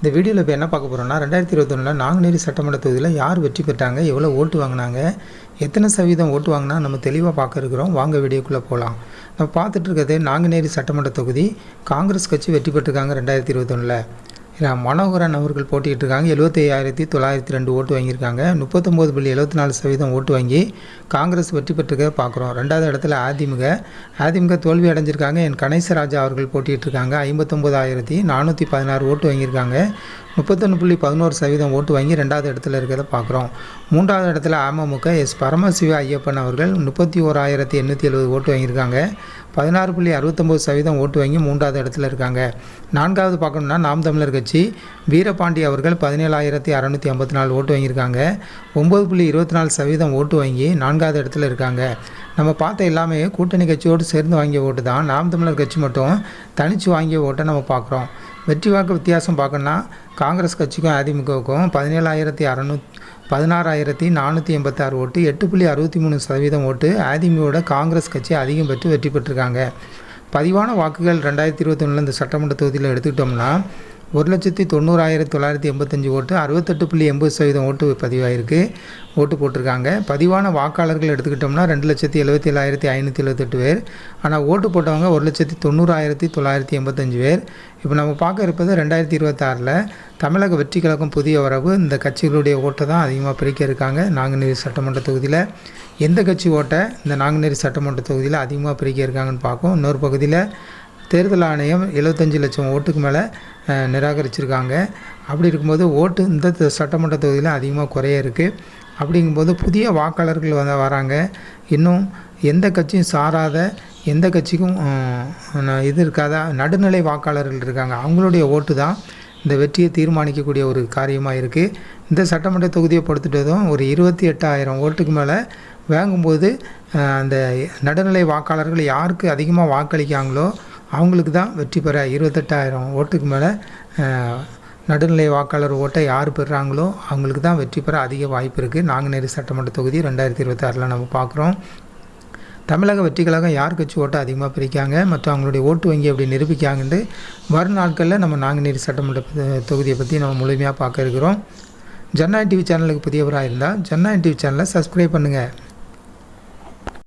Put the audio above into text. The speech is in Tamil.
இந்த வீடியோவில் இப்போ என்ன பார்க்க போகிறோம்னா 2021 நாங்குநேரி சட்டமன்ற தொகுதியில் யார் வெற்றி பெற்றாங்க, எவ்வளோ ஓட்டு வாங்கினாங்க, எத்தனை சதவீதம் ஓட்டு வாங்கினா நம்ம தெளிவாக பார்க்க இருக்கிறோம். வாங்க வீடியோக்குள்ளே போகலாம். நம்ம பார்த்துட்டு இருக்கிறது நாங்குநேரி சட்டமன்ற தொகுதி. காங்கிரஸ் கட்சி வெற்றி பெற்றிருக்காங்க 2021. மனோகரன் அவர்கள் போட்டிட்டு இருக்காங்க. 75,902 ஓட்டு வாங்கியிருக்காங்க. 39.74% ஓட்டு வாங்கி காங்கிரஸ் வெற்றி பெற்றுக்க பார்க்குறோம். ரெண்டாவது இடத்துல அதிமுக தோல்வி அடைஞ்சிருக்காங்க. என் கணேசராஜா அவர்கள் போட்டிட்டு இருக்காங்க. 59,416 ஓட்டு வாங்கியிருக்காங்க. 31.11% ஓட்டு வாங்கி ரெண்டாவது இடத்துல இருக்கிறத பார்க்குறோம். மூன்றாவது இடத்துல அமமுக எஸ் பரமசிவ ஐயப்பன் அவர்கள் 31,870 ஓட்டு வாங்கியிருக்காங்க. 16.69% ஓட்டு வாங்கி மூன்றாவது இடத்துல இருக்காங்க. நான்காவது பார்க்கணும்னா நாம் தமிழர் கட்சி வீரபாண்டி அவர்கள் 17,654 ஓட்டு வாங்கியிருக்காங்க. 9.24% ஓட்டு வாங்கி நான்காவது இடத்துல இருக்காங்க. நம்ம பார்த்த எல்லாமே கூட்டணி கட்சியோடு சேர்ந்து வாங்கிய ஓட்டு தான். நாம் தமிழர் கட்சி மட்டும் தனித்து வாங்கிய ஓட்டை நம்ம பார்க்குறோம். வெற்றி வாக்கு வித்தியாசம் பார்க்கணுன்னா காங்கிரஸ் கட்சிக்கும் அதிமுகவுக்கும் 16,486 ஓட்டு, 8.63% ஓட்டு. அதிமுகவோட காங்கிரஸ் கட்சி அதிகம் பெற்று வெற்றி பெற்றிருக்காங்க. பதிவான வாக்குகள் 2021 இந்த சட்டமன்ற தொகுதியில் எடுத்துக்கிட்டோம்னா 1,90,985 ஓட்டு, 68.80% ஓட்டு பதிவாயிருக்கு, ஓட்டு போட்டிருக்காங்க. பதிவான வாக்காளர்கள் எடுத்துக்கிட்டோம்னா 2,77,578 பேர். ஆனால் ஓட்டு போட்டவங்க 1,90,985 பேர். இப்போ நம்ம பார்க்க இருப்பது 2026 தமிழக வெற்றி கழகம் புதிய வரவு. இந்த கட்சிகளுடைய ஓட்டை தான் அதிகமாக பிரிக்க இருக்காங்க. நாங்குநேரி சட்டமன்ற தொகுதியில் எந்த கட்சி ஓட்டை இந்த நாங்குநேரி சட்டமன்ற தொகுதியில் அதிகமாக பிரிக்க இருக்காங்கன்னு பார்க்கும். இன்னொரு பகுதியில் தேர்தல் ஆணையம் 75 லட்சம் ஓட்டுக்கு மேலே நிராகரிச்சிருக்காங்க. அப்படி இருக்கும்போது ஓட்டு இந்த சட்டமன்ற தொகுதியில் அதிகமாக குறைய இருக்குது. அப்படிங்கும்போது புதிய வாக்காளர்கள் வராங்க. இன்னும் எந்த கட்சியும் சாராத, எந்த கட்சிக்கும் இது இருக்காத நடுநிலை வாக்காளர்கள் இருக்காங்க. அவங்களுடைய ஓட்டு தான் இந்த வெற்றியை தீர்மானிக்கக்கூடிய ஒரு காரியமாக இருக்குது. இந்த சட்டமன்ற தொகுதியை பொறுத்துட்டதும் ஒரு 28,000 ஓட்டுக்கு மேலே வாங்கும்போது அந்த நடுநிலை வாக்காளர்கள் யாருக்கு அதிகமாக வாக்களிக்காங்களோ அவங்களுக்கு தான் வெற்றி பெற 28,000 ஓட்டுக்கு மேலே நடுநிலை வாக்காளர் ஓட்டை யார் பெறுறாங்களோ அவங்களுக்கு தான் வெற்றி பெற அதிக வாய்ப்பு இருக்குது. நாங்குநேரி சட்டமன்ற தொகுதி 2026 நம்ம பார்க்குறோம். தமிழக வெற்றி கழகம் யார் கட்சி ஓட்டை அதிகமாக பிரிக்காங்க மற்றும் அவங்களுடைய ஓட்டு வங்கி அப்படி நிரூபிக்காங்கன்ட்டு வரும் நாட்களில் நம்ம நாங்குநேரி சட்டமன்ற தொகுதியை பற்றி நம்ம முழுமையாக பார்க்க இருக்கிறோம். ஜனநாயக டிவி சேனலுக்கு புதியவராக இருந்தால் ஜனநாயக டிவி சேனலை சப்ஸ்கிரைப் பண்ணுங்கள்.